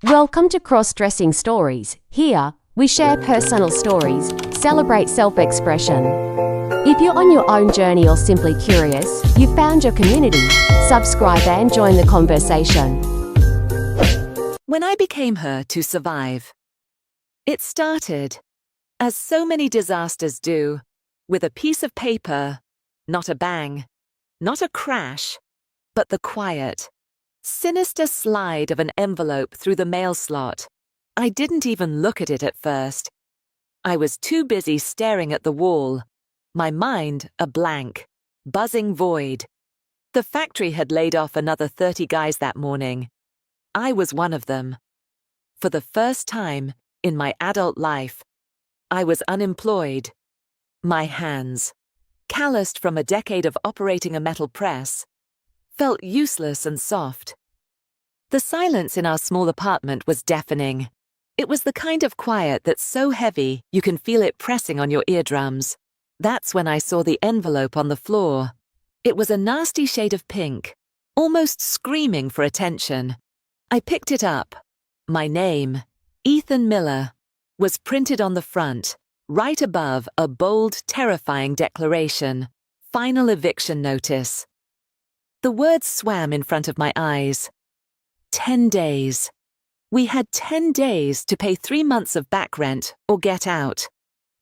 Welcome to Crossdressing Stories. Here, we share personal stories, celebrate self-expression. If you're on your own journey or simply curious, you've found your community. Subscribe and join the conversation. When I became her to survive. It started, as so many disasters do, with a piece of paper, not a bang, not a crash, but the quiet, sinister slide of an envelope through the mail slot. I didn't even look at it at first. I was too busy staring at the wall, my mind a blank, buzzing void. The factory had laid off another 30 guys that morning. I was one of them. For the first time in my adult life, I was unemployed. My hands, calloused from a decade of operating a metal press, felt useless and soft. The silence in our small apartment was deafening. It was the kind of quiet that's so heavy you can feel it pressing on your eardrums. That's when I saw the envelope on the floor. It was a nasty shade of pink, almost screaming for attention. I picked it up. My name, Ethan Miller, was printed on the front, right above a bold, terrifying declaration. Final eviction notice. The words swam in front of my eyes. 10 days. We had 10 days to pay 3 months of back rent or get out.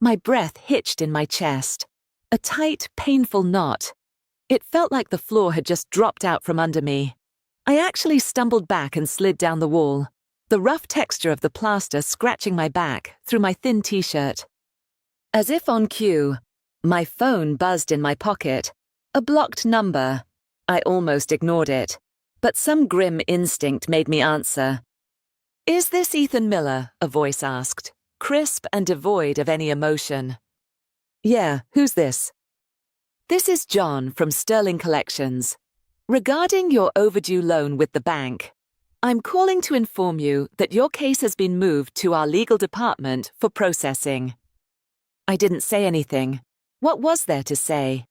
My breath hitched in my chest. A tight, painful knot. It felt like the floor had just dropped out from under me. I actually stumbled back and slid down the wall, the rough texture of the plaster scratching my back through my thin t-shirt. As if on cue, my phone buzzed in my pocket. A blocked number. I almost ignored it, but some grim instinct made me answer. "Is this Ethan Miller?" a voice asked, crisp and devoid of any emotion. "Yeah, who's this?" "This is John from Sterling Collections. Regarding your overdue loan with the bank, I'm calling to inform you that your case has been moved to our legal department for processing." I didn't say anything. What was there to say?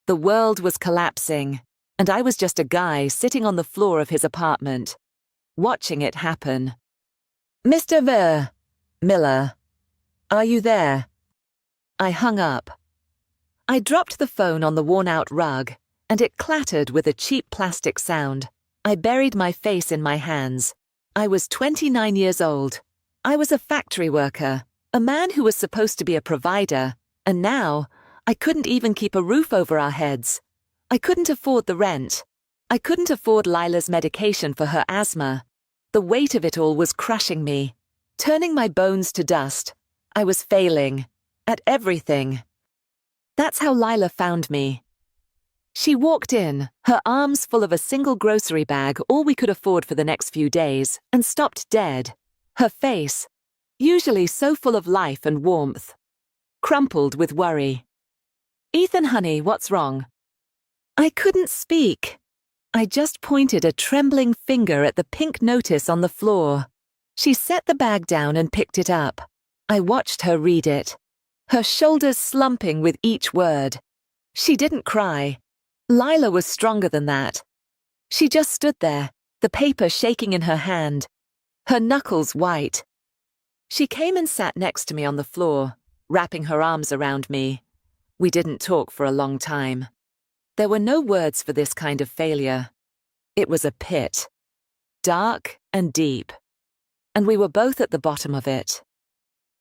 The world was collapsing, and I was just a guy sitting on the floor of his apartment, watching it happen. "Mr. Miller, are you there?" I hung up. I dropped the phone on the worn-out rug, and it clattered with a cheap plastic sound. I buried my face in my hands. I was 29 years old. I was a factory worker, a man who was supposed to be a provider, and now I couldn't even keep a roof over our heads. I couldn't afford the rent. I couldn't afford Lila's medication for her asthma. The weight of it all was crushing me, turning my bones to dust. I was failing at everything. That's how Lila found me. She walked in, her arms full of a single grocery bag, all we could afford for the next few days, and stopped dead. Her face, usually so full of life and warmth, crumpled with worry. "Ethan, honey, what's wrong?" I couldn't speak. I just pointed a trembling finger at the pink notice on the floor. She set the bag down and picked it up. I watched her read it, her shoulders slumping with each word. She didn't cry. Lila was stronger than that. She just stood there, the paper shaking in her hand, her knuckles white. She came and sat next to me on the floor, wrapping her arms around me. We didn't talk for a long time. There were no words for this kind of failure. It was a pit, dark and deep, and we were both at the bottom of it.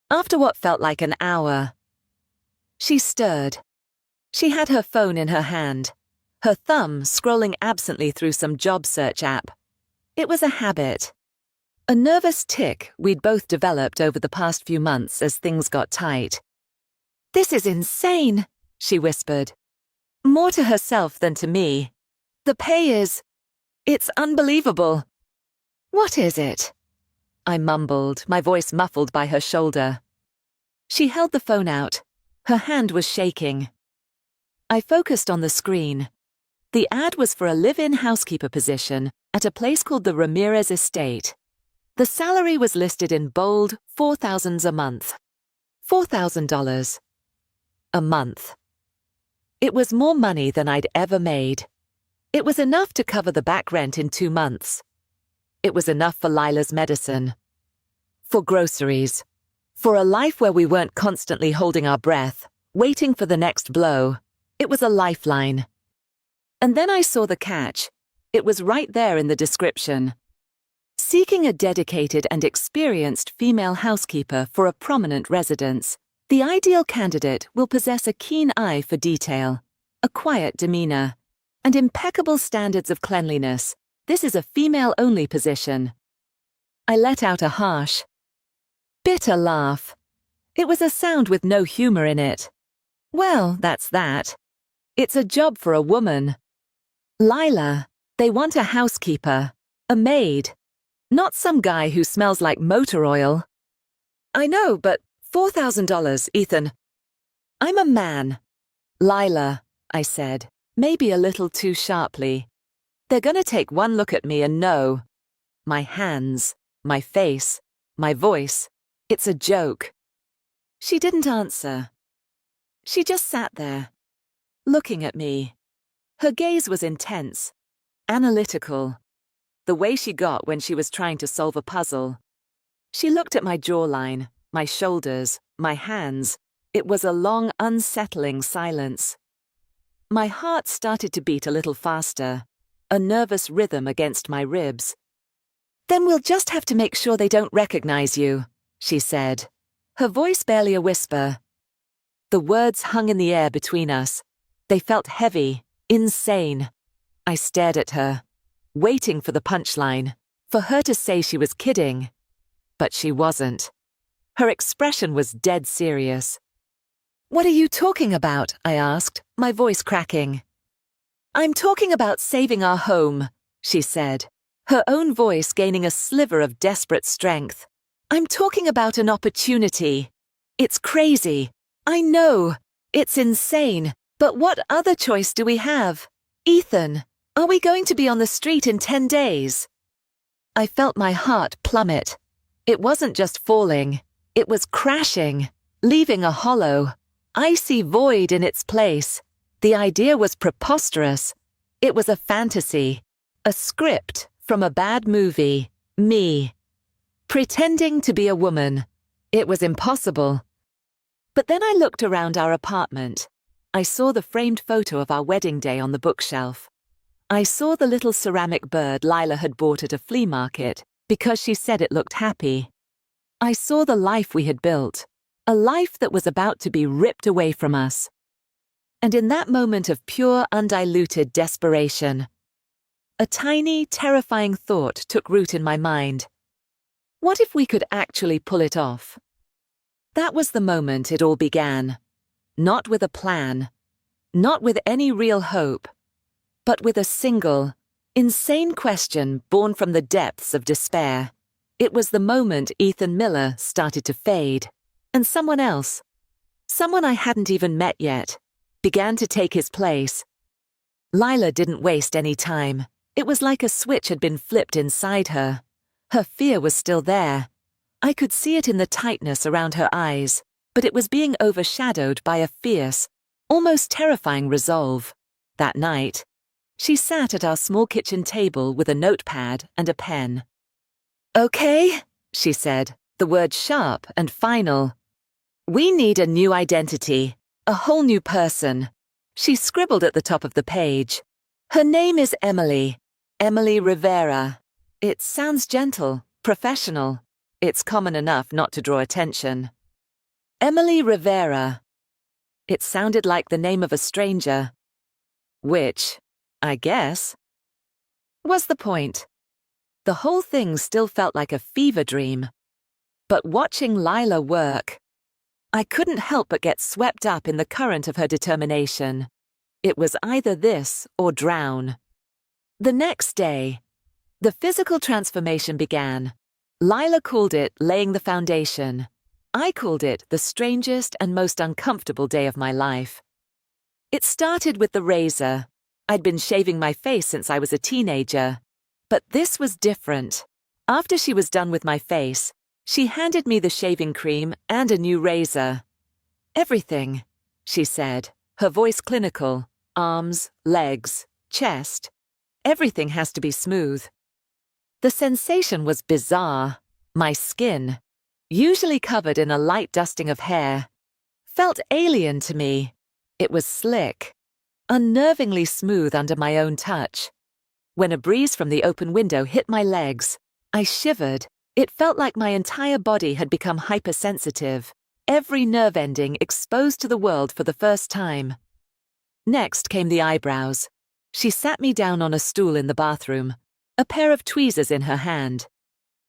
After what felt like an hour, she stirred. She had her phone in her hand, her thumb scrolling absently through some job search app. It was a habit, a nervous tic we'd both developed over the past few months as things got tight. "This is insane," she whispered, more to herself than to me. "The pay it's unbelievable." "What is it?" I mumbled, my voice muffled by her shoulder. She held the phone out. Her hand was shaking. I focused on the screen. The ad was for a live-in housekeeper position at a place called the Ramirez Estate. The salary was listed in bold $4,000 a month. $4,000 a month. It was more money than I'd ever made. It was enough to cover the back rent in 2 months. It was enough for Lila's medicine. For groceries. For a life where we weren't constantly holding our breath, waiting for the next blow. It was a lifeline. And then I saw the catch. It was right there in the description. Seeking a dedicated and experienced female housekeeper for a prominent residence. The ideal candidate will possess a keen eye for detail, a quiet demeanor, and impeccable standards of cleanliness. This is a female-only position. I let out a harsh, bitter laugh. It was a sound with no humor in it. Well, that's that. It's a job for a woman. Lila, they want a housekeeper, a maid, not some guy who smells like motor oil. I know, but $4,000, Ethan. I'm a man. Lila, I said, maybe a little too sharply. They're gonna take one look at me and know. My hands, my face, my voice. It's a joke. She didn't answer. She just sat there, looking at me. Her gaze was intense, analytical, the way she got when she was trying to solve a puzzle. She looked at my jawline, my shoulders, my hands. It was a long, unsettling silence. My heart started to beat a little faster, a nervous rhythm against my ribs. Then we'll just have to make sure they don't recognize you, she said, her voice barely a whisper. The words hung in the air between us. They felt heavy, insane. I stared at her, waiting for the punchline, for her to say she was kidding. But she wasn't. Her expression was dead serious. What are you talking about? I asked, my voice cracking. I'm talking about saving our home, she said, her own voice gaining a sliver of desperate strength. I'm talking about an opportunity. It's crazy. I know. It's insane. But what other choice do we have? Ethan, are we going to be on the street in 10 days? I felt my heart plummet. It wasn't just falling. It was crashing, leaving a hollow, icy void in its place. The idea was preposterous. It was a fantasy, a script from a bad movie. Me, pretending to be a woman. It was impossible. But then I looked around our apartment. I saw the framed photo of our wedding day on the bookshelf. I saw the little ceramic bird Lila had bought at a flea market because she said it looked happy. I saw the life we had built, a life that was about to be ripped away from us. And in that moment of pure, undiluted desperation, a tiny, terrifying thought took root in my mind. What if we could actually pull it off? That was the moment it all began. Not with a plan, not with any real hope, but with a single, insane question born from the depths of despair. It was the moment Ethan Miller started to fade, and someone else, someone I hadn't even met yet, began to take his place. Lila didn't waste any time. It was like a switch had been flipped inside her. Her fear was still there. I could see it in the tightness around her eyes, but it was being overshadowed by a fierce, almost terrifying resolve. That night, she sat at our small kitchen table with a notepad and a pen. Okay, she said, the words sharp and final. We need a new identity, a whole new person. She scribbled at the top of the page. Her name is Emily, Emily Rivera. It sounds gentle, professional. It's common enough not to draw attention. Emily Rivera. It sounded like the name of a stranger. Which, I guess, was the point. The whole thing still felt like a fever dream. But watching Lila work, I couldn't help but get swept up in the current of her determination. It was either this or drown. The next day, the physical transformation began. Lila called it laying the foundation. I called it the strangest and most uncomfortable day of my life. It started with the razor. I'd been shaving my face since I was a teenager. But this was different. After she was done with my face, she handed me the shaving cream and a new razor. Everything, she said, her voice clinical. Arms, legs, chest. Everything has to be smooth. The sensation was bizarre. My skin, usually covered in a light dusting of hair, felt alien to me. It was slick, unnervingly smooth under my own touch. When a breeze from the open window hit my legs, I shivered. It felt like my entire body had become hypersensitive, every nerve ending exposed to the world for the first time. Next came the eyebrows. She sat me down on a stool in the bathroom, a pair of tweezers in her hand.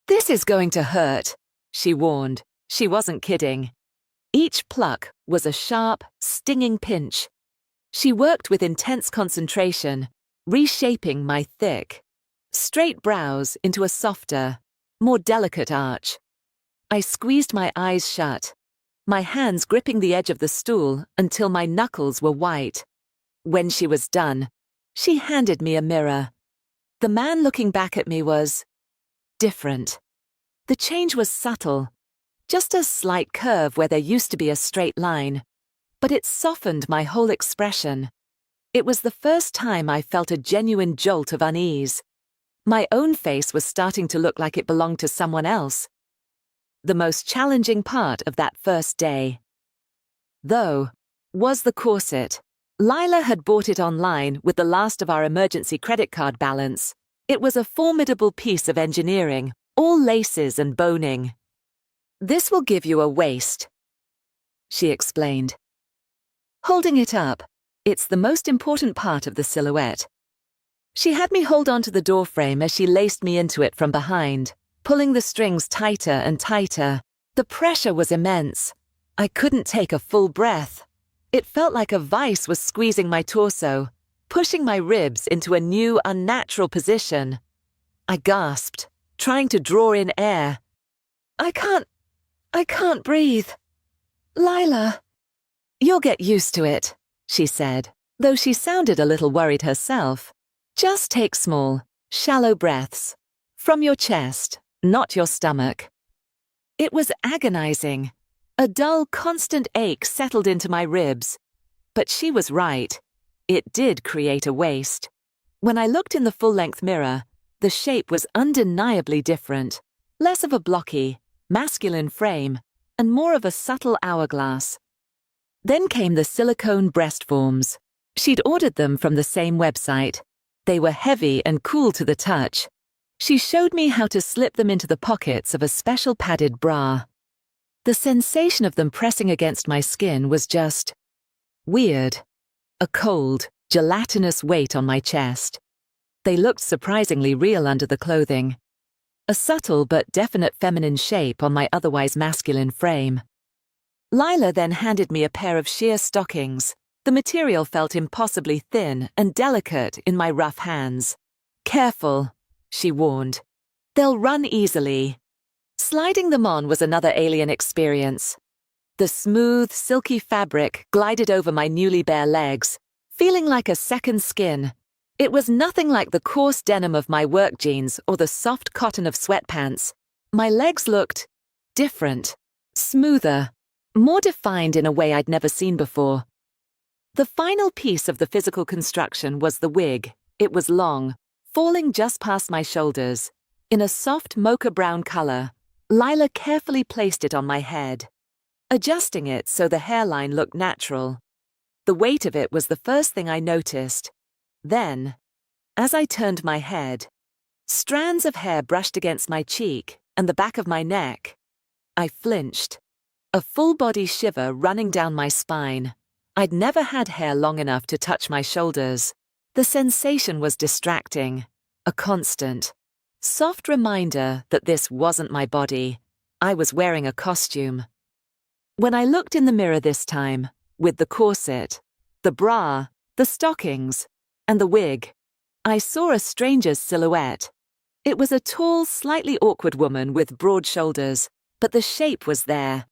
"This is going to hurt," she warned. She wasn't kidding. Each pluck was a sharp, stinging pinch. She worked with intense concentration, reshaping my thick, straight brows into a softer, more delicate arch. I squeezed my eyes shut, my hands gripping the edge of the stool until my knuckles were white. When she was done, she handed me a mirror. The man looking back at me was different. The change was subtle, just a slight curve where there used to be a straight line, but it softened my whole expression. It was the first time I felt a genuine jolt of unease. My own face was starting to look like it belonged to someone else. The most challenging part of that first day, though, was the corset. Lila had bought it online with the last of our emergency credit card balance. It was a formidable piece of engineering, all laces and boning. "This will give you a waist," she explained. Holding it up, it's the most important part of the silhouette. She had me hold onto the doorframe as she laced me into it from behind, pulling the strings tighter and tighter. The pressure was immense. I couldn't take a full breath. It felt like a vice was squeezing my torso, pushing my ribs into a new, unnatural position. I gasped, trying to draw in air. I can't breathe. Lila." "You'll get used to it," she said, though she sounded a little worried herself. "Just take small, shallow breaths. From your chest, not your stomach." It was agonizing. A dull, constant ache settled into my ribs. But she was right. It did create a waist. When I looked in the full-length mirror, the shape was undeniably different. Less of a blocky, masculine frame, and more of a subtle hourglass. Then came the silicone breast forms. She'd ordered them from the same website. They were heavy and cool to the touch. She showed me how to slip them into the pockets of a special padded bra. The sensation of them pressing against my skin was just weird. A cold, gelatinous weight on my chest. They looked surprisingly real under the clothing. A subtle but definite feminine shape on my otherwise masculine frame. Lila then handed me a pair of sheer stockings. The material felt impossibly thin and delicate in my rough hands. "Careful," she warned. "They'll run easily." Sliding them on was another alien experience. The smooth, silky fabric glided over my newly bare legs, feeling like a second skin. It was nothing like the coarse denim of my work jeans or the soft cotton of sweatpants. My legs looked different, smoother, more defined in a way I'd never seen before. The final piece of the physical construction was the wig. It was long, falling just past my shoulders. In a soft mocha brown color, Lila carefully placed it on my head, adjusting it so the hairline looked natural. The weight of it was the first thing I noticed. Then, as I turned my head, strands of hair brushed against my cheek and the back of my neck. I flinched, a full-body shiver running down my spine. I'd never had hair long enough to touch my shoulders. The sensation was distracting, a constant, soft reminder that this wasn't my body. I was wearing a costume. When I looked in the mirror this time, with the corset, the bra, the stockings, and the wig, I saw a stranger's silhouette. It was a tall, slightly awkward woman with broad shoulders, but the shape was there.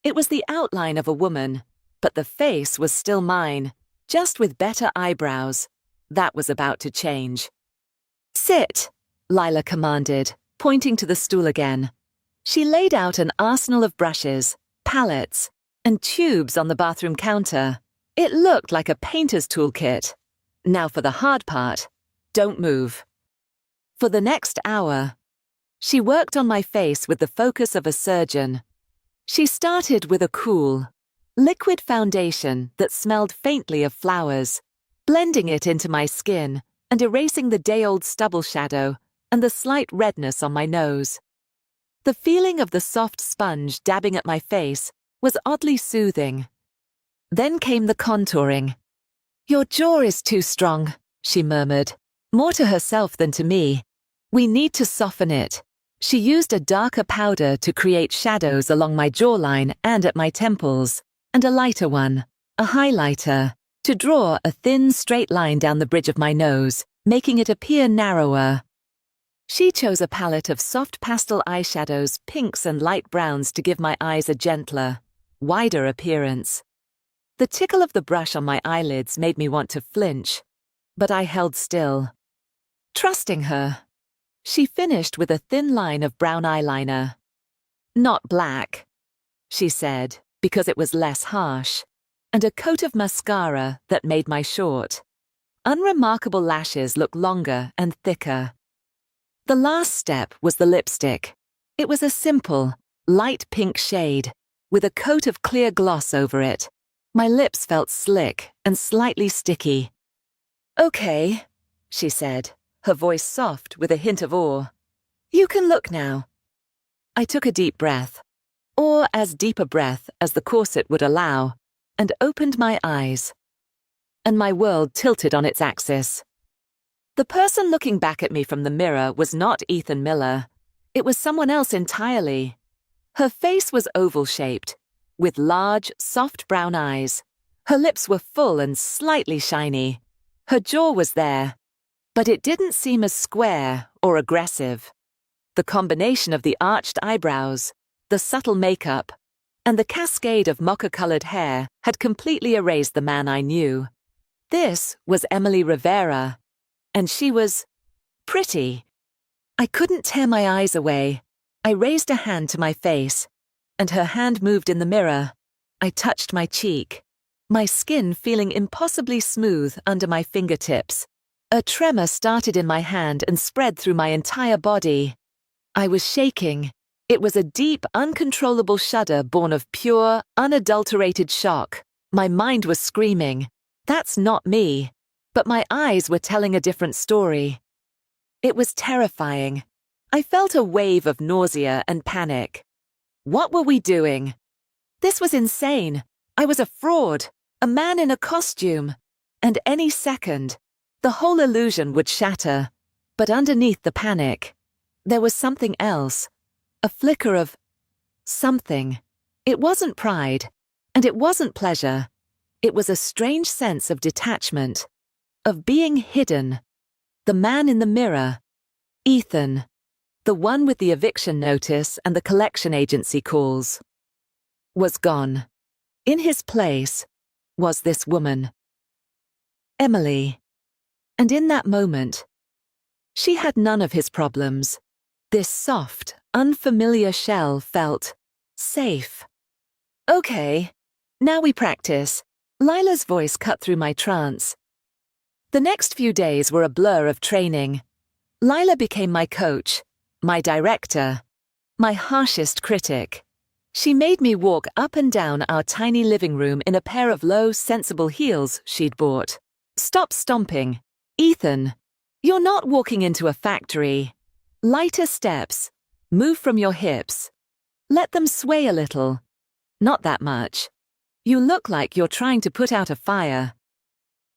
It was the outline of a woman, but the face was still mine, just with better eyebrows. That was about to change. "Sit," Lila commanded, pointing to the stool again. She laid out an arsenal of brushes, palettes, and tubes on the bathroom counter. It looked like a painter's toolkit. "Now for the hard part. Don't move." For the next hour, She worked on my face with the focus of a surgeon. She started with a cool, liquid foundation that smelled faintly of flowers, blending it into my skin and erasing the day-old stubble shadow and the slight redness on my nose. The feeling of the soft sponge dabbing at my face was oddly soothing. Then came the contouring. "Your jaw is too strong," she murmured, more to herself than to me. "We need to soften it." She used a darker powder to create shadows along my jawline and at my temples, and a lighter one, a highlighter, to draw a thin, straight line down the bridge of my nose, making it appear narrower. She chose a palette of soft pastel eyeshadows, pinks and light browns to give my eyes a gentler, wider appearance. The tickle of the brush on my eyelids made me want to flinch, but I held still, trusting her. She finished with a thin line of brown eyeliner. "Not black," she said, because it was less harsh, and a coat of mascara that made my short, unremarkable lashes look longer and thicker. The last step was the lipstick. It was a simple, light pink shade, with a coat of clear gloss over it. My lips felt slick and slightly sticky. "Okay," she said, her voice soft with a hint of awe. "You can look now." I took a deep breath, or as deep a breath as the corset would allow, and opened my eyes. And my world tilted on its axis. The person looking back at me from the mirror was not Ethan Miller. It was someone else entirely. Her face was oval-shaped, with large, soft brown eyes. Her lips were full and slightly shiny. Her jaw was there, but it didn't seem as square or aggressive. The combination of the arched eyebrows, the subtle makeup, and the cascade of mocha-colored hair had completely erased the man I knew. This was Emily Rivera, and she was pretty. I couldn't tear my eyes away. I raised a hand to my face, and her hand moved in the mirror. I touched my cheek, my skin feeling impossibly smooth under my fingertips. A tremor started in my hand and spread through my entire body. I was shaking. It was a deep, uncontrollable shudder born of pure, unadulterated shock. My mind was screaming, "That's not me." But my eyes were telling a different story. It was terrifying. I felt a wave of nausea and panic. What were we doing? This was insane. I was a fraud, a man in a costume. And any second, the whole illusion would shatter. But underneath the panic, there was something else. A flicker of something. It wasn't pride, and it wasn't pleasure. It was a strange sense of detachment, of being hidden. The man in the mirror, Ethan, the one with the eviction notice and the collection agency calls, was gone. In his place was this woman, Emily. And in that moment, she had none of his problems. This soft, unfamiliar shell felt safe. "Okay, now we practice." Lila's voice cut through my trance. The next few days were a blur of training. Lila became my coach, my director, my harshest critic. She made me walk up and down our tiny living room in a pair of low, sensible heels she'd bought. "Stop stomping. Ethan, you're not walking into a factory. Lighter steps. Move from your hips. Let them sway a little. Not that much. You look like you're trying to put out a fire."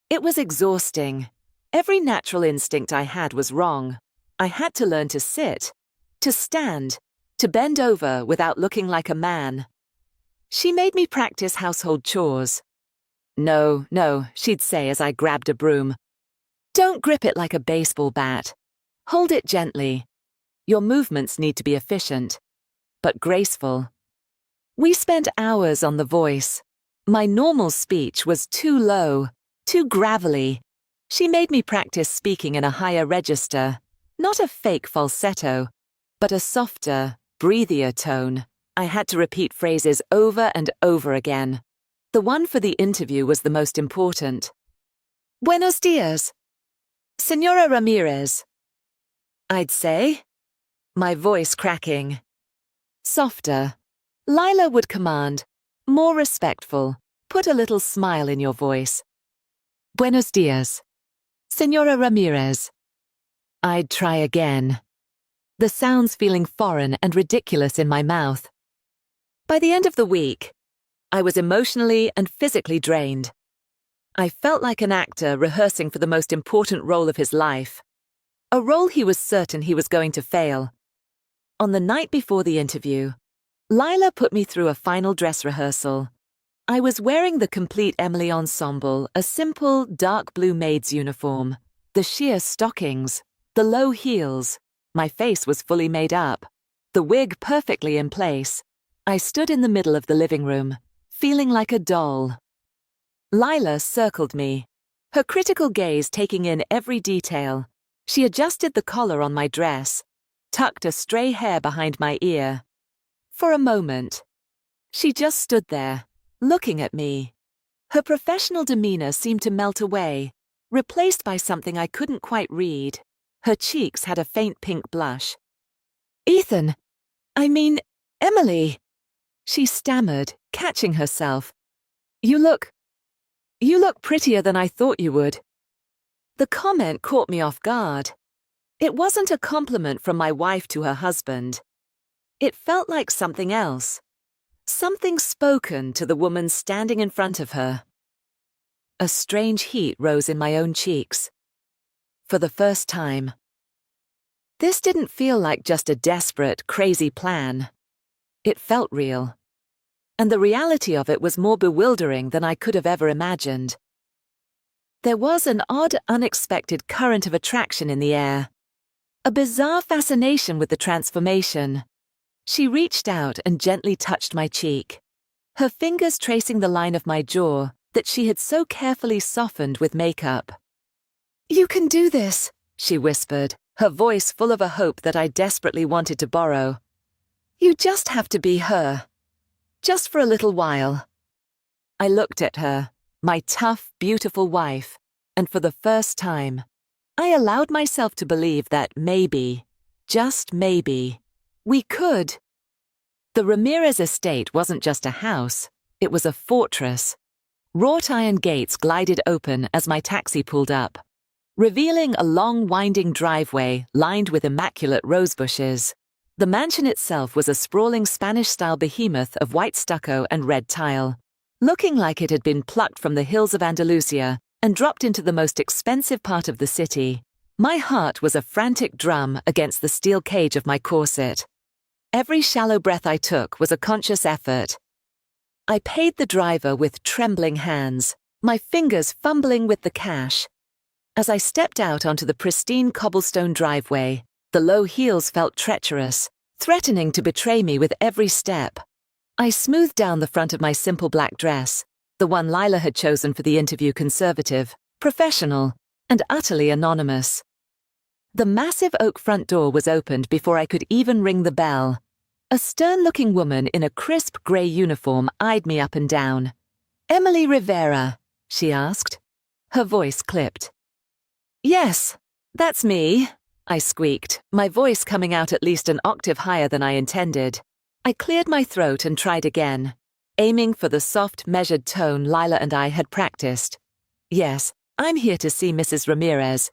It was exhausting. Every natural instinct I had was wrong. I had to learn to sit, to stand, to bend over without looking like a man. She made me practice household chores. "No, no," she'd say as I grabbed a broom. "Don't grip it like a baseball bat. Hold it gently. Your movements need to be efficient, but graceful." We spent hours on the voice. My normal speech was too low, too gravelly. She made me practice speaking in a higher register, not a fake falsetto, but a softer, breathier tone. I had to repeat phrases over and over again. The one for the interview was the most important. "Buenos dias. Señora Ramirez." I'd say, my voice cracking. Softer, Lila would command. More respectful, put a little smile in your voice. Buenos dias, Señora Ramirez. I'd try again. The sounds feeling foreign and ridiculous in my mouth. By the end of the week, I was emotionally and physically drained. I felt like an actor rehearsing for the most important role of his life. A role he was certain he was going to fail. On the night before the interview, Lila put me through a final dress rehearsal. I was wearing the complete Emily ensemble, a simple dark blue maid's uniform, the sheer stockings, the low heels. My face was fully made up, the wig perfectly in place. I stood in the middle of the living room, feeling like a doll. Lila circled me, her critical gaze taking in every detail. She adjusted the collar on my dress, tucked a stray hair behind my ear. For a moment, she just stood there, looking at me. Her professional demeanor seemed to melt away, replaced by something I couldn't quite read. Her cheeks had a faint pink blush. Ethan! I mean, Emily! She stammered, catching herself. You look prettier than I thought you would. The comment caught me off guard. It wasn't a compliment from my wife to her husband. It felt like something else. Something spoken to the woman standing in front of her. A strange heat rose in my own cheeks. For the first time. This didn't feel like just a desperate, crazy plan. It felt real. And the reality of it was more bewildering than I could have ever imagined. There was an odd, unexpected current of attraction in the air. A bizarre fascination with the transformation. She reached out and gently touched my cheek, her fingers tracing the line of my jaw that she had so carefully softened with makeup. You can do this, she whispered, her voice full of a hope that I desperately wanted to borrow. You just have to be her. Just for a little while. I looked at her, my tough, beautiful wife, and for the first time, I allowed myself to believe that maybe, just maybe, we could. The Ramirez estate wasn't just a house, it was a fortress. Wrought iron gates glided open as my taxi pulled up, revealing a long winding driveway lined with immaculate rose bushes. The mansion itself was a sprawling Spanish-style behemoth of white stucco and red tile, looking like it had been plucked from the hills of Andalusia and dropped into the most expensive part of the city. My heart was a frantic drum against the steel cage of my corset. Every shallow breath I took was a conscious effort. I paid the driver with trembling hands, my fingers fumbling with the cash. As I stepped out onto the pristine cobblestone driveway, the low heels felt treacherous, threatening to betray me with every step. I smoothed down the front of my simple black dress, the one Lila had chosen for the interview, conservative, professional, and utterly anonymous. The massive oak front door was opened before I could even ring the bell. A stern-looking woman in a crisp grey uniform eyed me up and down. Emily Rivera, she asked. Her voice clipped. Yes, that's me, I squeaked, my voice coming out at least an octave higher than I intended. I cleared my throat and tried again, aiming for the soft, measured tone Lila and I had practiced. Yes, I'm here to see Mrs. Ramirez.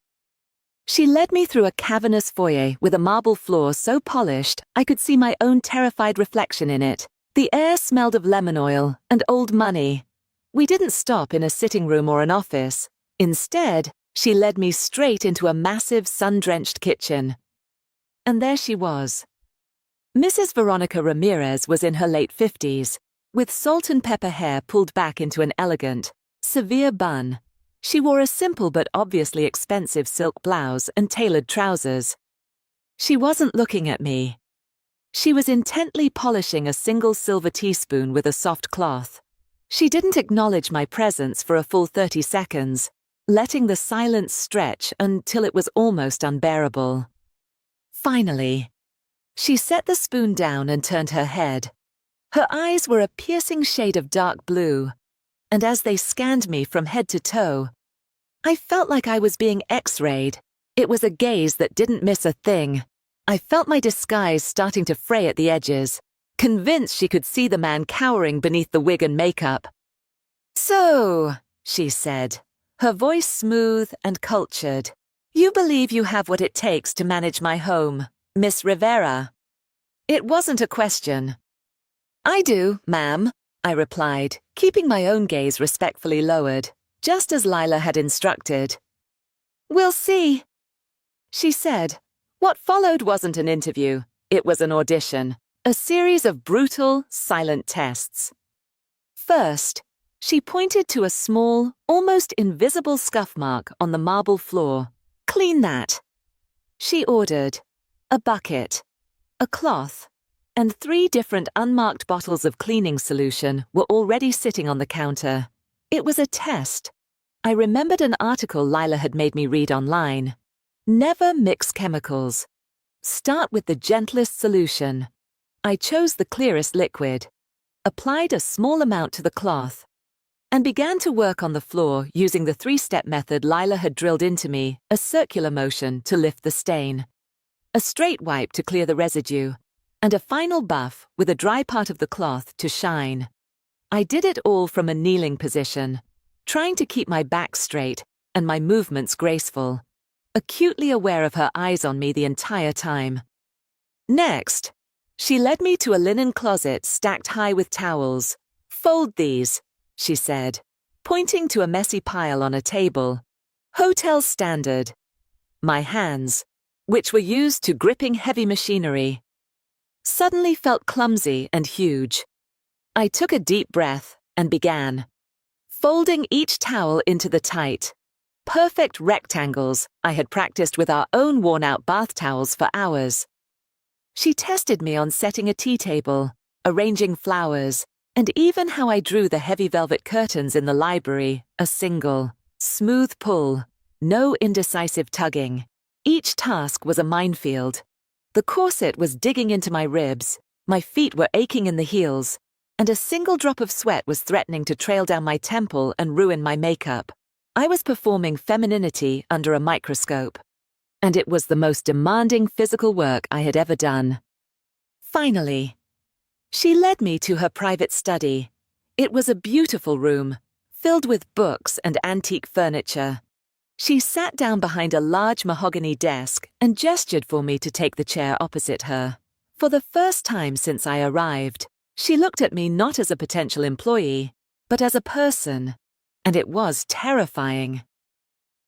She led me through a cavernous foyer with a marble floor so polished I could see my own terrified reflection in it. The air smelled of lemon oil and old money. We didn't stop in a sitting room or an office. Instead, she led me straight into a massive sun-drenched kitchen. And there she was. Mrs. Veronica Ramirez was in her late 50s, with salt and pepper hair pulled back into an elegant, severe bun. She wore a simple but obviously expensive silk blouse and tailored trousers. She wasn't looking at me. She was intently polishing a single silver teaspoon with a soft cloth. She didn't acknowledge my presence for a full 30 seconds, letting the silence stretch until it was almost unbearable. Finally, she set the spoon down and turned her head. Her eyes were a piercing shade of dark blue, and as they scanned me from head to toe, I felt like I was being X-rayed. It was a gaze that didn't miss a thing, I felt my disguise starting to fray at the edges, convinced she could see the man cowering beneath the wig and makeup. "So," she said, her voice smooth and cultured, "you believe you have what it takes to manage my home, Miss Rivera?" It wasn't a question. "I do, ma'am," I replied, keeping my own gaze respectfully lowered, just as Lila had instructed. "We'll see," she said. What followed wasn't an interview, it was an audition, a series of brutal, silent tests. First, she pointed to a small, almost invisible scuff mark on the marble floor. "Clean that," she ordered. A bucket, a cloth, and 3 different unmarked bottles of cleaning solution were already sitting on the counter. It was a test. I remembered an article Lila had made me read online. Never mix chemicals. Start with the gentlest solution. I chose the clearest liquid, applied a small amount to the cloth, and began to work on the floor using the 3-step method Lila had drilled into me, a circular motion to lift the stain, a straight wipe to clear the residue, and a final buff with a dry part of the cloth to shine. I did it all from a kneeling position, trying to keep my back straight and my movements graceful, acutely aware of her eyes on me the entire time. Next, she led me to a linen closet stacked high with towels. "Fold these," she said, pointing to a messy pile on a table. "Hotel standard." My hands, which were used to gripping heavy machinery, suddenly felt clumsy and huge. I took a deep breath and began, folding each towel into the tight, perfect rectangles I had practiced with our own worn-out bath towels for hours. She tested me on setting a tea table, arranging flowers, and even how I drew the heavy velvet curtains in the library, a single, smooth pull, no indecisive tugging. Each task was a minefield. The corset was digging into my ribs, my feet were aching in the heels, and a single drop of sweat was threatening to trail down my temple and ruin my makeup. I was performing femininity under a microscope, and it was the most demanding physical work I had ever done. Finally, she led me to her private study. It was a beautiful room, filled with books and antique furniture. She sat down behind a large mahogany desk and gestured for me to take the chair opposite her. For the first time since I arrived, she looked at me not as a potential employee, but as a person, and it was terrifying.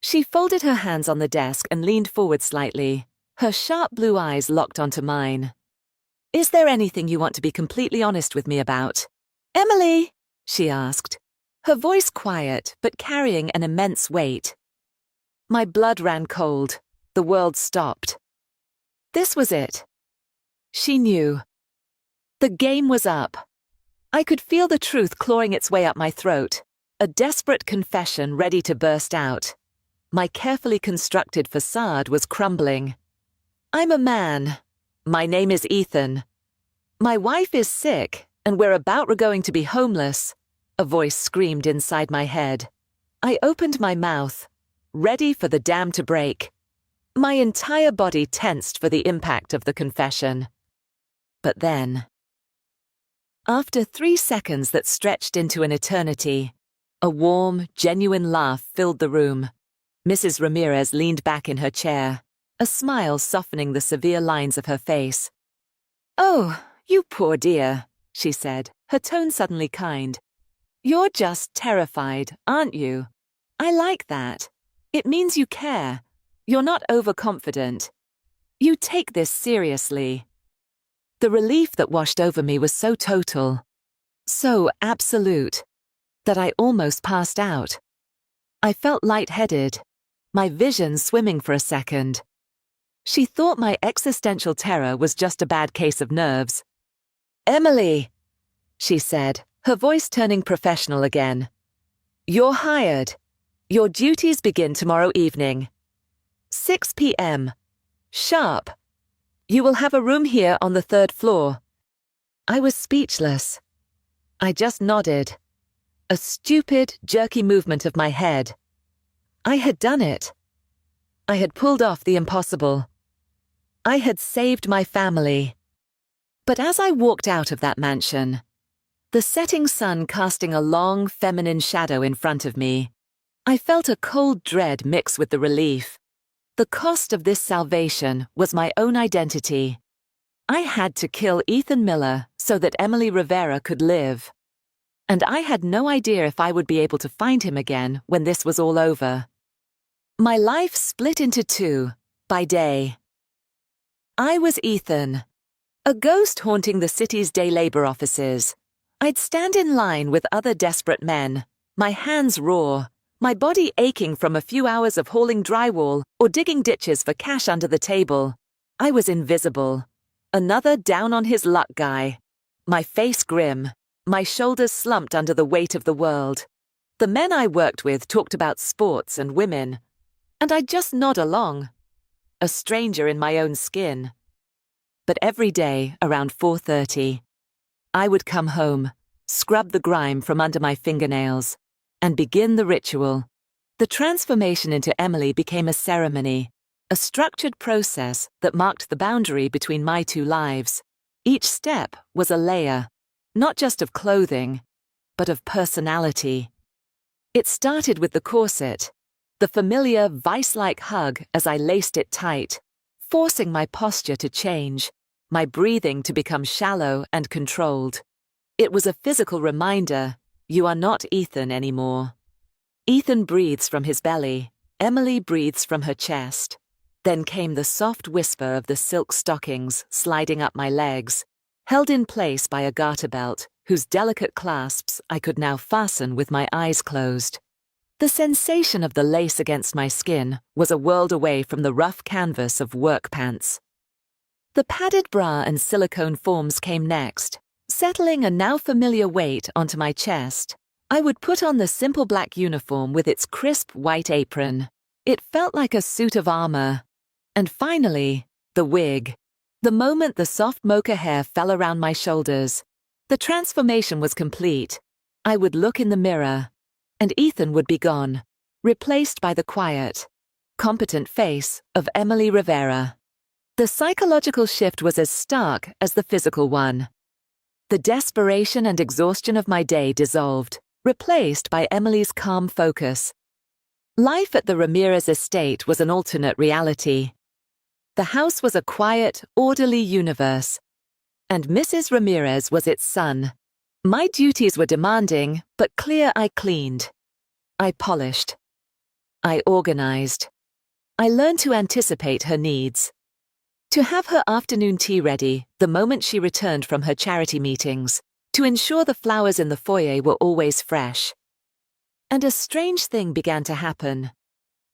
She folded her hands on the desk and leaned forward slightly, her sharp blue eyes locked onto mine. "Is there anything you want to be completely honest with me about?" "Emily," she asked, her voice quiet but carrying an immense weight. My blood ran cold. The world stopped. This was it. She knew. The game was up. I could feel the truth clawing its way up my throat, a desperate confession ready to burst out. My carefully constructed facade was crumbling. "I'm a man. My name is Ethan. My wife is sick, and we're about going to be homeless," a voice screamed inside my head. I opened my mouth, ready for the dam to break. My entire body tensed for the impact of the confession. But then, after 3 seconds that stretched into an eternity, a warm, genuine laugh filled the room. Mrs. Ramirez leaned back in her chair, a smile softening the severe lines of her face. "Oh, you poor dear," she said, her tone suddenly kind. "You're just terrified, aren't you? I like that. It means you care. You're not overconfident. You take this seriously." The relief that washed over me was so total, so absolute, that I almost passed out. I felt lightheaded, my vision swimming for a second. She thought my existential terror was just a bad case of nerves. "Emily," she said, her voice turning professional again. "You're hired. Your duties begin tomorrow evening. 6 p.m. Sharp. You will have a room here on the 3rd floor." I was speechless. I just nodded. A stupid, jerky movement of my head. I had done it. I had pulled off the impossible. I had saved my family. But as I walked out of that mansion, the setting sun casting a long, feminine shadow in front of me, I felt a cold dread mix with the relief. The cost of this salvation was my own identity. I had to kill Ethan Miller so that Emily Rivera could live. And I had no idea if I would be able to find him again when this was all over. My life split into two, by day. I was Ethan, a ghost haunting the city's day labor offices. I'd stand in line with other desperate men, my hands raw, my body aching from a few hours of hauling drywall or digging ditches for cash under the table. I was invisible, another down-on-his-luck guy, my face grim, my shoulders slumped under the weight of the world. The men I worked with talked about sports and women, and I'd just nod along, a stranger in my own skin. But every day, around 4:30, I would come home, scrub the grime from under my fingernails, and begin the ritual. The transformation into Emily became a ceremony, a structured process that marked the boundary between my two lives. Each step was a layer, not just of clothing, but of personality. It started with the corset, the familiar vice-like hug as I laced it tight, forcing my posture to change, my breathing to become shallow and controlled. It was a physical reminder, you are not Ethan anymore. Ethan breathes from his belly, Emily breathes from her chest. Then came the soft whisper of the silk stockings sliding up my legs, held in place by a garter belt whose delicate clasps I could now fasten with my eyes closed. The sensation of the lace against my skin was a world away from the rough canvas of work pants. The padded bra and silicone forms came next, settling a now familiar weight onto my chest. I would put on the simple black uniform with its crisp white apron. It felt like a suit of armor. And finally, the wig. The moment the soft mocha hair fell around my shoulders, the transformation was complete. I would look in the mirror, and Ethan would be gone, replaced by the quiet, competent face of Emily Rivera. The psychological shift was as stark as the physical one. The desperation and exhaustion of my day dissolved, replaced by Emily's calm focus. Life at the Ramirez estate was an alternate reality. The house was a quiet, orderly universe, and Mrs. Ramirez was its sun. My duties were demanding, but clear. I cleaned. I polished. I organized. I learned to anticipate her needs. To have her afternoon tea ready the moment she returned from her charity meetings, to ensure the flowers in the foyer were always fresh. And a strange thing began to happen.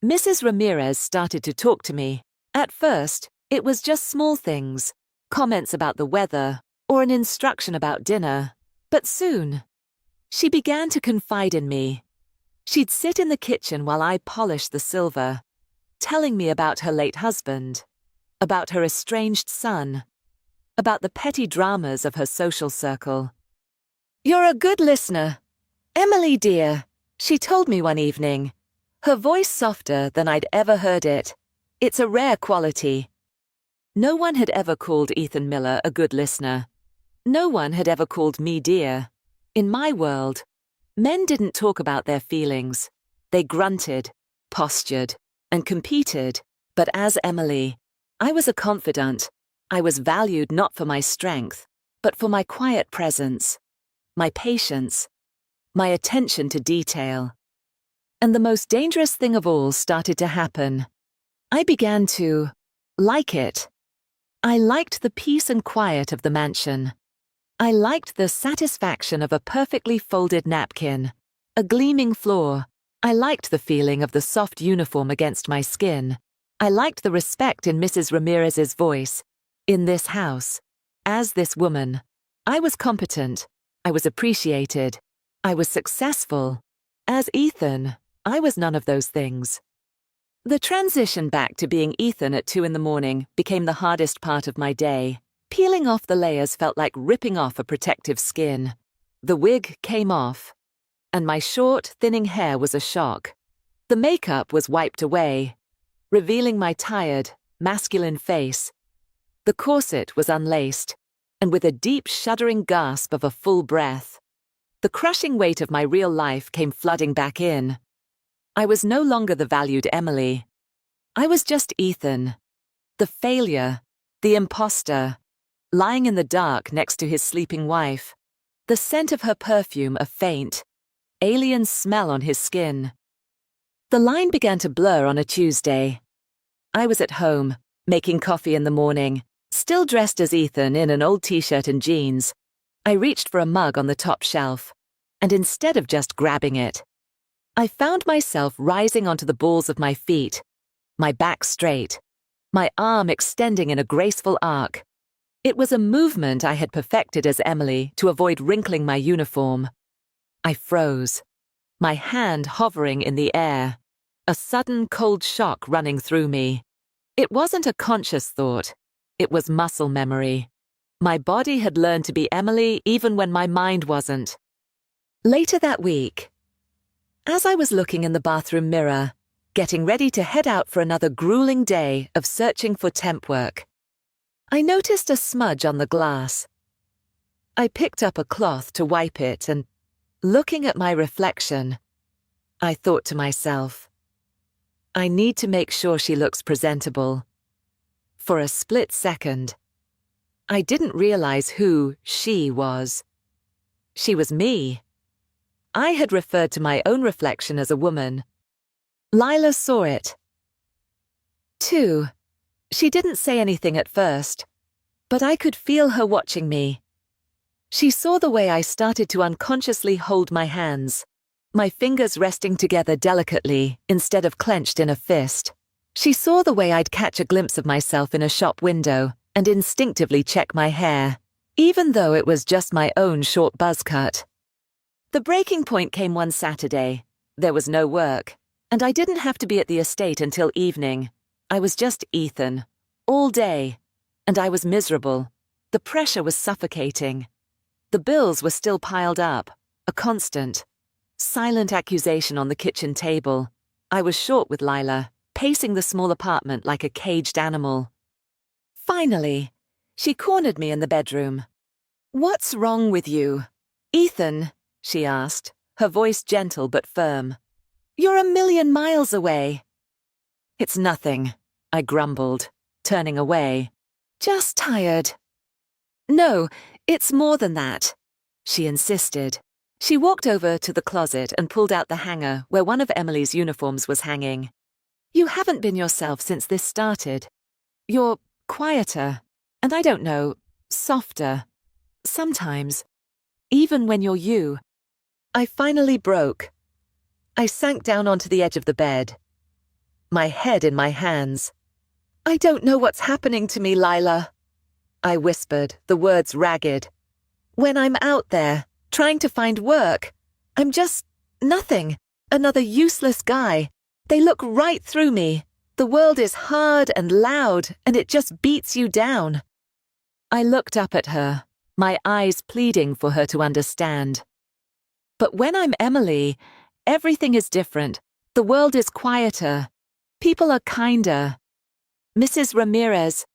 Mrs. Ramirez started to talk to me. At first, it was just small things, comments about the weather, or an instruction about dinner. But soon, she began to confide in me. She'd sit in the kitchen while I polished the silver, telling me about her late husband, about her estranged son, about the petty dramas of her social circle. "You're a good listener. Emily, dear," she told me one evening, her voice softer than I'd ever heard it. It's a rare quality. No one had ever called Ethan Miller a good listener. No one had ever called me dear. In my world, men didn't talk about their feelings. They grunted, postured, and competed. But as Emily, I was a confidant. I was valued not for my strength, but for my quiet presence, my patience, my attention to detail. And the most dangerous thing of all started to happen. I began to like it. I liked the peace and quiet of the mansion. I liked the satisfaction of a perfectly folded napkin, a gleaming floor. I liked the feeling of the soft uniform against my skin. I liked the respect in Mrs. Ramirez's voice. In this house, as this woman, I was competent. I was appreciated. I was successful. As Ethan, I was none of those things. The transition back to being Ethan at 2 a.m. became the hardest part of my day. Peeling off the layers felt like ripping off a protective skin. The wig came off, and my short, thinning hair was a shock. The makeup was wiped away, revealing my tired, masculine face. The corset was unlaced, and with a deep shuddering gasp of a full breath, the crushing weight of my real life came flooding back in. I was no longer the valued Emily. I was just Ethan, the failure, the imposter, lying in the dark next to his sleeping wife, the scent of her perfume a faint, alien smell on his skin. The line began to blur on a Tuesday. I was at home, making coffee in the morning, still dressed as Ethan in an old t-shirt and jeans. I reached for a mug on the top shelf, and instead of just grabbing it, I found myself rising onto the balls of my feet, my back straight, my arm extending in a graceful arc. It was a movement I had perfected as Emily to avoid wrinkling my uniform. I froze, my hand hovering in the air, a sudden cold shock running through me. It wasn't a conscious thought. It was muscle memory. My body had learned to be Emily even when my mind wasn't. Later that week, as I was looking in the bathroom mirror, getting ready to head out for another grueling day of searching for temp work, I noticed a smudge on the glass. I picked up a cloth to wipe it and, looking at my reflection, I thought to myself, I need to make sure she looks presentable. For a split second, I didn't realize who she was. She was me. I had referred to my own reflection as a woman. Lila saw it. Too. She didn't say anything at first, but I could feel her watching me. She saw the way I started to unconsciously hold my hands, my fingers resting together delicately instead of clenched in a fist. She saw the way I'd catch a glimpse of myself in a shop window and instinctively check my hair, even though it was just my own short buzz cut. The breaking point came one Saturday. There was no work, and I didn't have to be at the estate until evening. I was just Ethan, all day, and I was miserable. The pressure was suffocating. The bills were still piled up, a constant, silent accusation on the kitchen table. I was short with Lila, pacing the small apartment like a caged animal. Finally, she cornered me in the bedroom. "What's wrong with you, Ethan?" she asked, her voice gentle but firm. "You're a million miles away." "It's nothing," I grumbled, turning away. "Just tired." "No, it's more than that," she insisted. She walked over to the closet and pulled out the hanger where one of Emily's uniforms was hanging. "You haven't been yourself since this started. You're quieter, and I don't know, softer. Sometimes, even when you're you." I finally broke. I sank down onto the edge of the bed, my head in my hands. "I don't know what's happening to me, Lila," I whispered, the words ragged. "When I'm out there, trying to find work, I'm just nothing, another useless guy. They look right through me. The world is hard and loud, and it just beats you down." I looked up at her, my eyes pleading for her to understand. "But when I'm Emily, everything is different. The world is quieter. People are kinder. Mrs. Ramirez,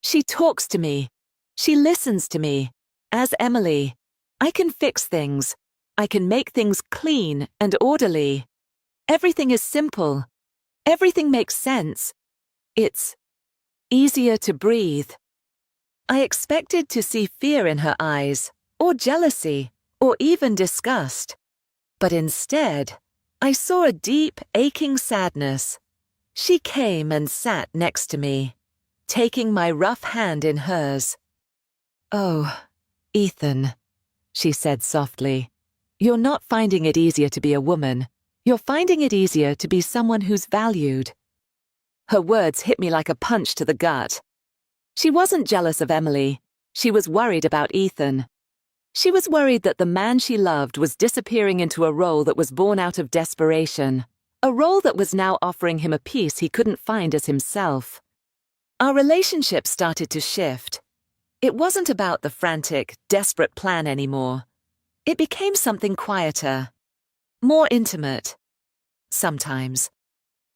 she talks to me. She listens to me. As Emily, I can fix things. I can make things clean and orderly. Everything is simple. Everything makes sense. It's easier to breathe." I expected to see fear in her eyes, or jealousy, or even disgust. But instead, I saw a deep, aching sadness. She came and sat next to me, taking my rough hand in hers. "Oh, Ethan," she said softly, "you're not finding it easier to be a woman. You're finding it easier to be someone who's valued." Her words hit me like a punch to the gut. She wasn't jealous of Emily. She was worried about Ethan. She was worried that the man she loved was disappearing into a role that was born out of desperation, a role that was now offering him a piece he couldn't find as himself. Our relationship started to shift. It wasn't about the frantic, desperate plan anymore. It became something quieter, more intimate. Sometimes,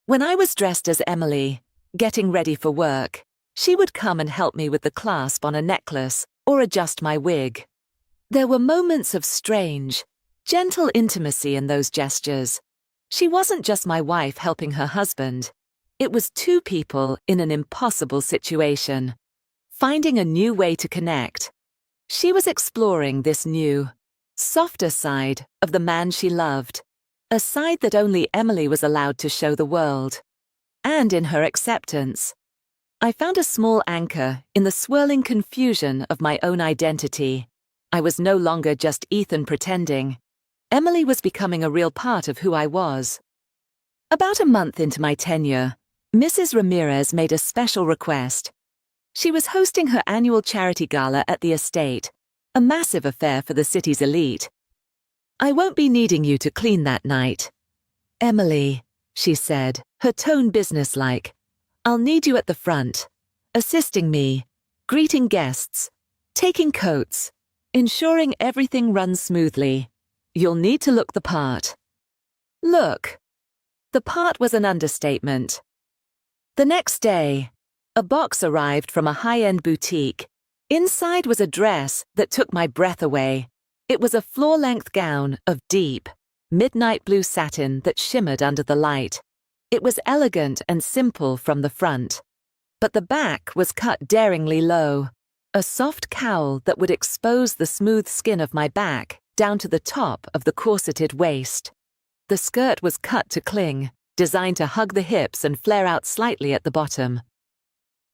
when I was dressed as Emily, getting ready for work, She would come and help me with the clasp on a necklace or adjust my wig. There were moments of strange, gentle intimacy in those gestures. She wasn't just my wife helping her husband. It was two people in an impossible situation, finding a new way to connect. She was exploring this new, softer side of the man she loved, a side that only Emily was allowed to show the world. And in her acceptance, I found a small anchor in the swirling confusion of my own identity. I was no longer just Ethan pretending. Emily was becoming a real part of who I was. About a month into my tenure, Mrs. Ramirez made a special request. She was hosting her annual charity gala at the estate, a massive affair for the city's elite. "I won't be needing you to clean that night, Emily," she said, her tone businesslike. "I'll need you at the front, assisting me, greeting guests, taking coats, ensuring everything runs smoothly. You'll need to look the part." Look. The part was an understatement. The next day, a box arrived from a high-end boutique. Inside was a dress that took my breath away. It was a floor-length gown of deep, midnight blue satin that shimmered under the light. It was elegant and simple from the front, but the back was cut daringly low, a soft cowl that would expose the smooth skin of my back down to the top of the corseted waist. The skirt was cut to cling, designed to hug the hips and flare out slightly at the bottom.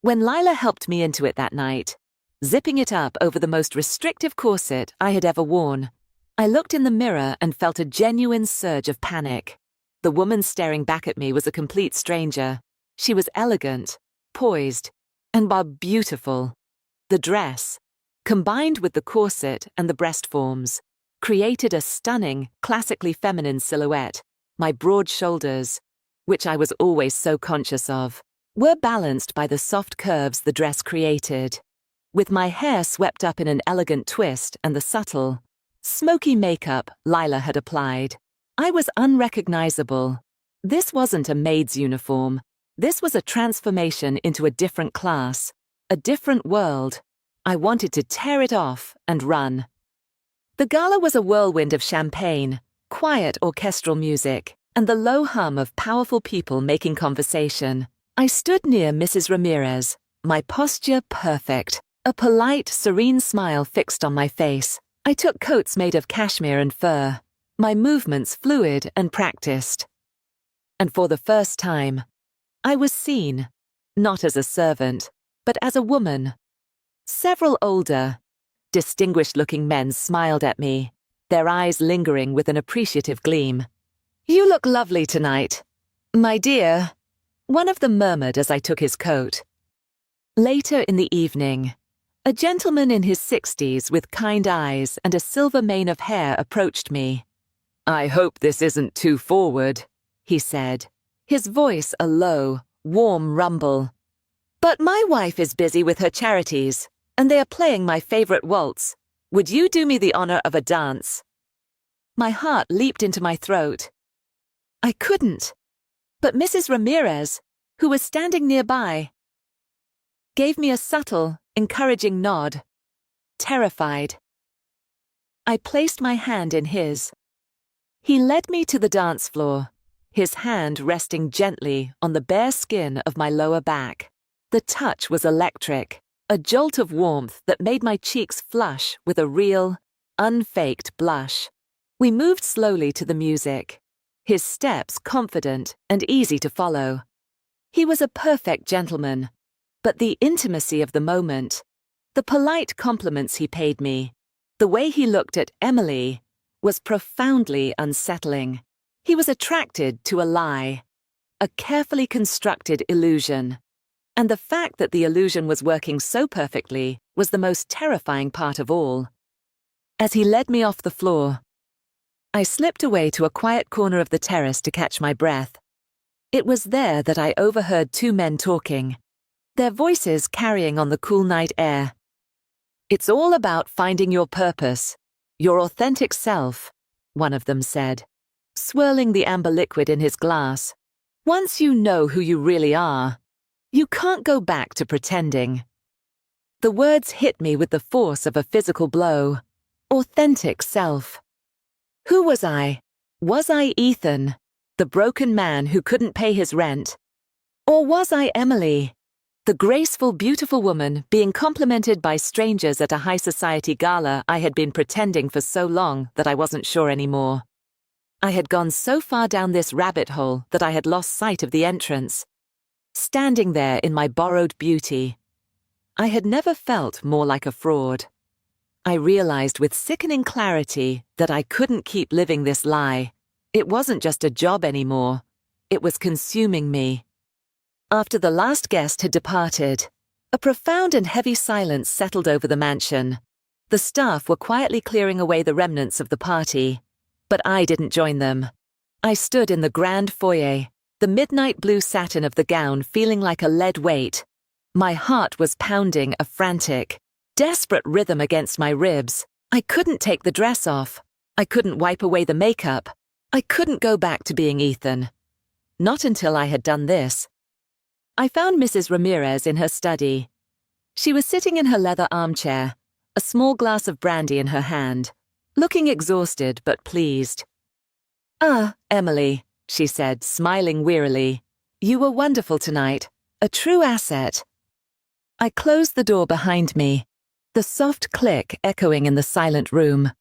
When Lila helped me into it that night, zipping it up over the most restrictive corset I had ever worn, I looked in the mirror and felt a genuine surge of panic. The woman staring back at me was a complete stranger. She was elegant, poised, and beautiful. The dress, combined with the corset and the breast forms, created a stunning, classically feminine silhouette. My broad shoulders, which I was always so conscious of, were balanced by the soft curves the dress created. With my hair swept up in an elegant twist and the subtle, smoky makeup Lila had applied, I was unrecognizable. This wasn't a maid's uniform. This was a transformation into a different class, a different world. I wanted to tear it off and run. The gala was a whirlwind of champagne, quiet orchestral music, and the low hum of powerful people making conversation. I stood near Mrs. Ramirez, my posture perfect, a polite, serene smile fixed on my face. I took coats made of cashmere and fur, my movements fluid and practiced. And for the first time, I was seen, not as a servant, but as a woman. Several older, distinguished-looking men smiled at me, their eyes lingering with an appreciative gleam. "You look lovely tonight, my dear," one of them murmured as I took his coat. Later in the evening, a gentleman in his 60s with kind eyes and a silver mane of hair approached me. "I hope this isn't too forward," he said, his voice a low, warm rumble. "But my wife is busy with her charities, and they are playing my favorite waltz. Would you do me the honor of a dance?" My heart leaped into my throat. I couldn't, but Mrs. Ramirez, who was standing nearby, gave me a subtle, encouraging nod. Terrified, I placed my hand in his. He led me to the dance floor, his hand resting gently on the bare skin of my lower back. The touch was electric, a jolt of warmth that made my cheeks flush with a real, unfaked blush. We moved slowly to the music, his steps confident and easy to follow. He was a perfect gentleman, but the intimacy of the moment, the polite compliments he paid me, the way he looked at Emily, was profoundly unsettling. He was attracted to a lie, a carefully constructed illusion. And the fact that the illusion was working so perfectly was the most terrifying part of all. As he led me off the floor, I slipped away to a quiet corner of the terrace to catch my breath. It was there that I overheard two men talking, their voices carrying on the cool night air. "It's all about finding your purpose, your authentic self," one of them said, swirling the amber liquid in his glass. "Once you know who you really are, You can't go back to pretending. The words hit me with the force of a physical blow. Authentic self. Who was I? Was I Ethan, the broken man who couldn't pay his rent? Or was I Emily, the graceful, beautiful woman being complimented by strangers at a high society gala I had been pretending for so long that I wasn't sure anymore? I had gone so far down this rabbit hole that I had lost sight of the entrance. Standing there in my borrowed beauty, I had never felt more like a fraud. I realized with sickening clarity that I couldn't keep living this lie. It wasn't just a job anymore. It was consuming me. After the last guest had departed, a profound and heavy silence settled over the mansion. The staff were quietly clearing away the remnants of the party, but I didn't join them. I stood in the grand foyer, the midnight blue satin of the gown feeling like a lead weight. My heart was pounding a frantic, desperate rhythm against my ribs. I couldn't take the dress off. I couldn't wipe away the makeup. I couldn't go back to being Ethan. Not until I had done this. I found Mrs. Ramirez in her study. She was sitting in her leather armchair, a small glass of brandy in her hand, looking exhausted but pleased. "Ah, Emily," she said, smiling wearily. "You were wonderful tonight. A true asset." I closed the door behind me, the soft click echoing in the silent room.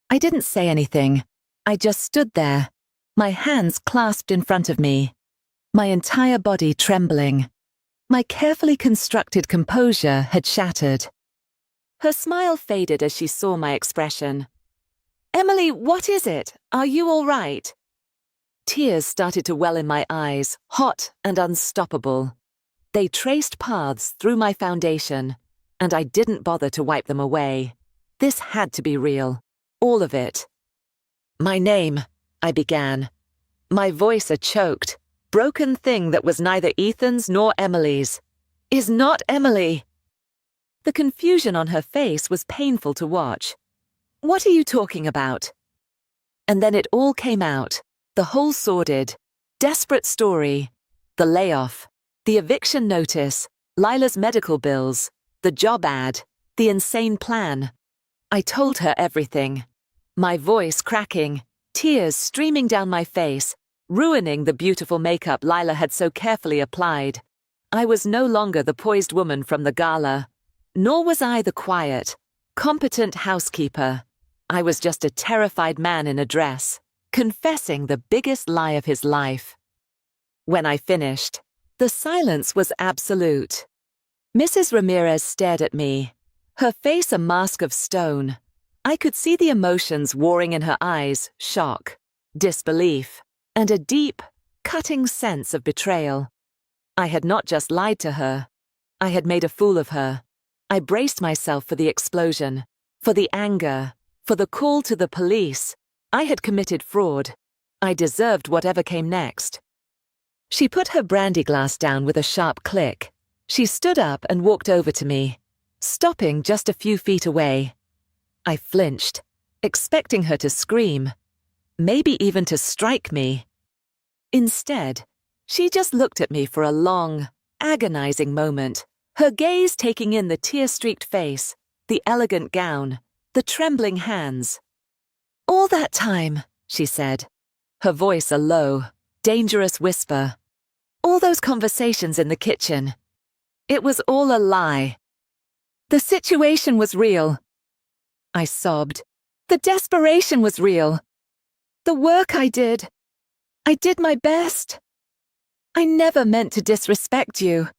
I didn't say anything. I just stood there, my hands clasped in front of me, my entire body trembling. My carefully constructed composure had shattered. Her smile faded as she saw my expression. "Emily, what is it? Are you all right?" Tears started to well in my eyes, hot and unstoppable. They traced paths through my foundation, and I didn't bother to wipe them away. This had to be real. All of it. "My name," I began. My voice a choked, broken thing that was neither Ethan's nor Emily's. "Is not Emily." The confusion on her face was painful to watch. "What are you talking about?" And then it all came out, the whole sordid, desperate story, the layoff, the eviction notice, Lila's medical bills, the job ad, the insane plan. I told her everything, my voice cracking, tears streaming down my face, ruining the beautiful makeup Lila had so carefully applied. I was no longer the poised woman from the gala, nor was I the quiet, competent housekeeper. I was just a terrified man in a dress, confessing the biggest lie of his life. When I finished, the silence was absolute. Mrs. Ramirez stared at me, her face a mask of stone. I could see the emotions warring in her eyes, shock, disbelief, and a deep, cutting sense of betrayal. I had not just lied to her. I had made a fool of her. I braced myself for the explosion, for the anger, for the call to the police. I had committed fraud. I deserved whatever came next. She put her brandy glass down with a sharp click. She stood up and walked over to me, stopping just a few feet away. I flinched, expecting her to scream, maybe even to strike me. Instead, she just looked at me for a long, agonizing moment, her gaze taking in the tear-streaked face, the elegant gown, the trembling hands. "All that time," she said, her voice a low, dangerous whisper. "All those conversations in the kitchen. It was all a lie. The situation was real." I sobbed. "The desperation was real. The work I did my best. I never meant to disrespect you."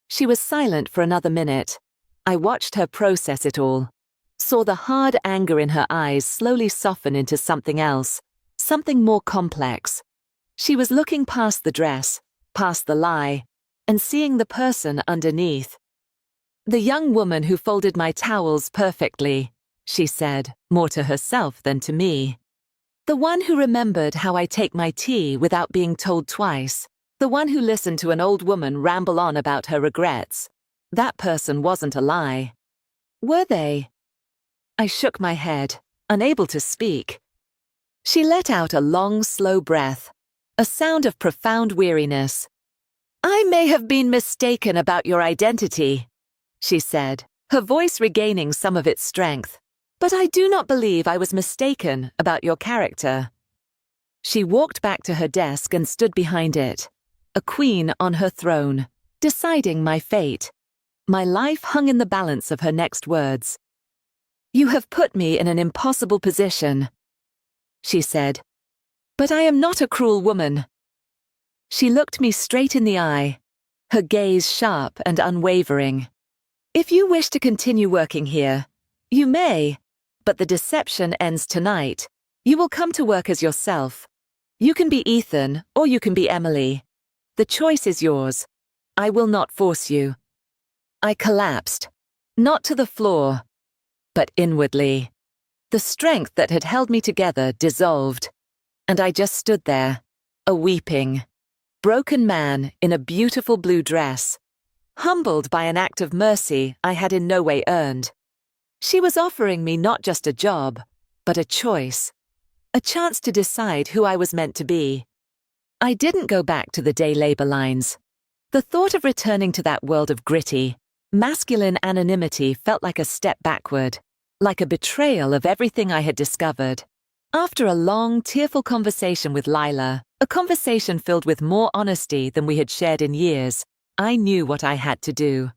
She was silent for another minute. I watched her process it all, saw the hard anger in her eyes slowly soften into something else, something more complex. She was looking past the dress, past the lie, and seeing the person underneath. "The young woman who folded my towels perfectly," she said, more to herself than to me. "The one who remembered how I take my tea without being told twice. The one who listened to an old woman ramble on about her regrets. That person wasn't a lie. Were they?" I shook my head, unable to speak. She let out a long, slow breath, a sound of profound weariness. I may have been mistaken about your identity, she said, her voice regaining some of its strength. But I do not believe I was mistaken about your character. She walked back to her desk and stood behind it, a queen on her throne, deciding my fate. My life hung in the balance of her next words. You have put me in an impossible position, she said. But I am not a cruel woman. She looked me straight in the eye, her gaze sharp and unwavering. If you wish to continue working here, you may, but the deception ends tonight. You will come to work as yourself. You can be Ethan or you can be Emily. The choice is yours. I will not force you. I collapsed, not to the floor, but inwardly. The strength that had held me together dissolved, and I just stood there, a weeping, broken man in a beautiful blue dress, humbled by an act of mercy I had in no way earned. She was offering me not just a job, but a choice, a chance to decide who I was meant to be. I didn't go back to the day labor lines. The thought of returning to that world of gritty, masculine anonymity felt like a step backward, like a betrayal of everything I had discovered. After a long, tearful conversation with Lila, a conversation filled with more honesty than we had shared in years, I knew what I had to do.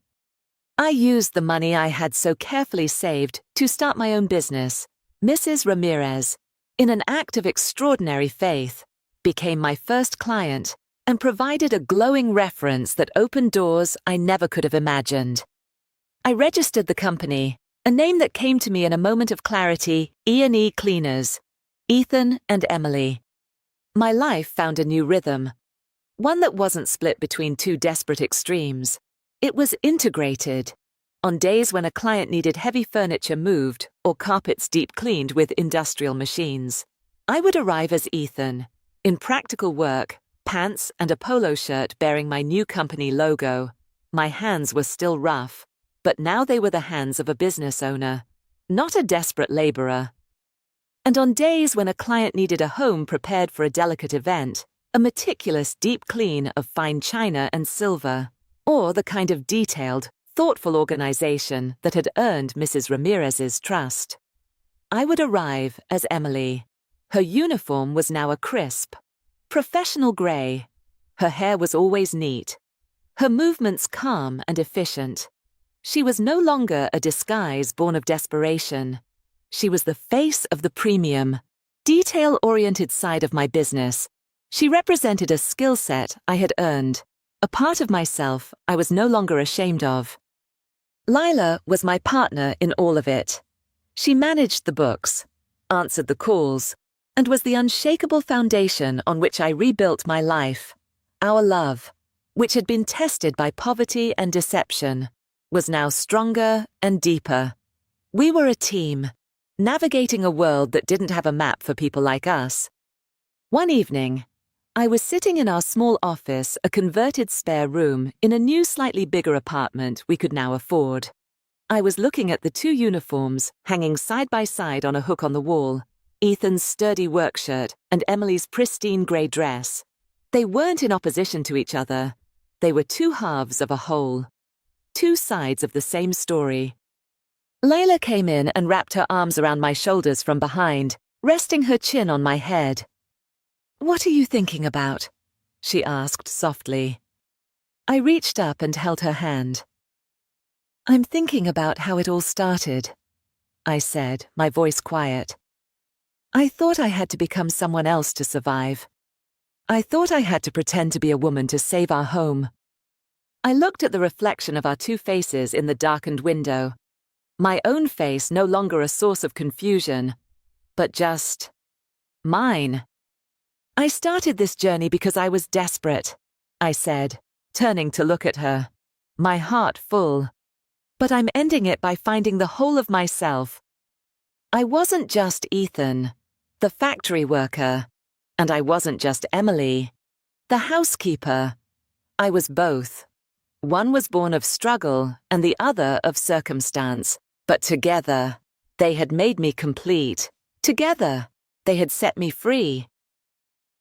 I used the money I had so carefully saved to start my own business. Mrs. Ramirez, in an act of extraordinary faith, became my first client and provided a glowing reference that opened doors I never could have imagined. I registered the company, a name that came to me in a moment of clarity, E&E Cleaners, Ethan and Emily. My life found a new rhythm, one that wasn't split between two desperate extremes. It was integrated. On days when a client needed heavy furniture moved or carpets deep cleaned with industrial machines, I would arrive as Ethan, in practical work, pants and a polo shirt bearing my new company logo. My hands were still rough, but now they were the hands of a business owner, not a desperate laborer. And on days when a client needed a home prepared for a delicate event, a meticulous deep clean of fine china and silver, or the kind of detailed, thoughtful organization that had earned Mrs. Ramirez's trust, I would arrive as Emily. Her uniform was now a crisp, professional gray. Her hair was always neat, her movements calm and efficient. She was no longer a disguise born of desperation. She was the face of the premium, detail-oriented side of my business. She represented a skill set I had earned, a part of myself I was no longer ashamed of. Lila was my partner in all of it. She managed the books, answered the calls, and was the unshakable foundation on which I rebuilt my life. Our love, which had been tested by poverty and deception, was now stronger and deeper. We were a team, navigating a world that didn't have a map for people like us. One evening, I was sitting in our small office, a converted spare room, in a new slightly bigger apartment we could now afford. I was looking at the two uniforms hanging side by side on a hook on the wall, Ethan's sturdy work shirt and Emily's pristine grey dress. They weren't in opposition to each other. They were two halves of a whole, two sides of the same story. Layla came in and wrapped her arms around my shoulders from behind, resting her chin on my head. "What are you thinking about?" she asked softly. I reached up and held her hand. "I'm thinking about how it all started," I said, my voice quiet. "I thought I had to become someone else to survive. I thought I had to pretend to be a woman to save our home." I looked at the reflection of our two faces in the darkened window. My own face no longer a source of confusion, but just mine. "I started this journey because I was desperate," I said, turning to look at her, my heart full. "But I'm ending it by finding the whole of myself. I wasn't just Ethan, the factory worker, and I wasn't just Emily, the housekeeper. I was both. One was born of struggle and the other of circumstance, but together, they had made me complete. Together, they had set me free.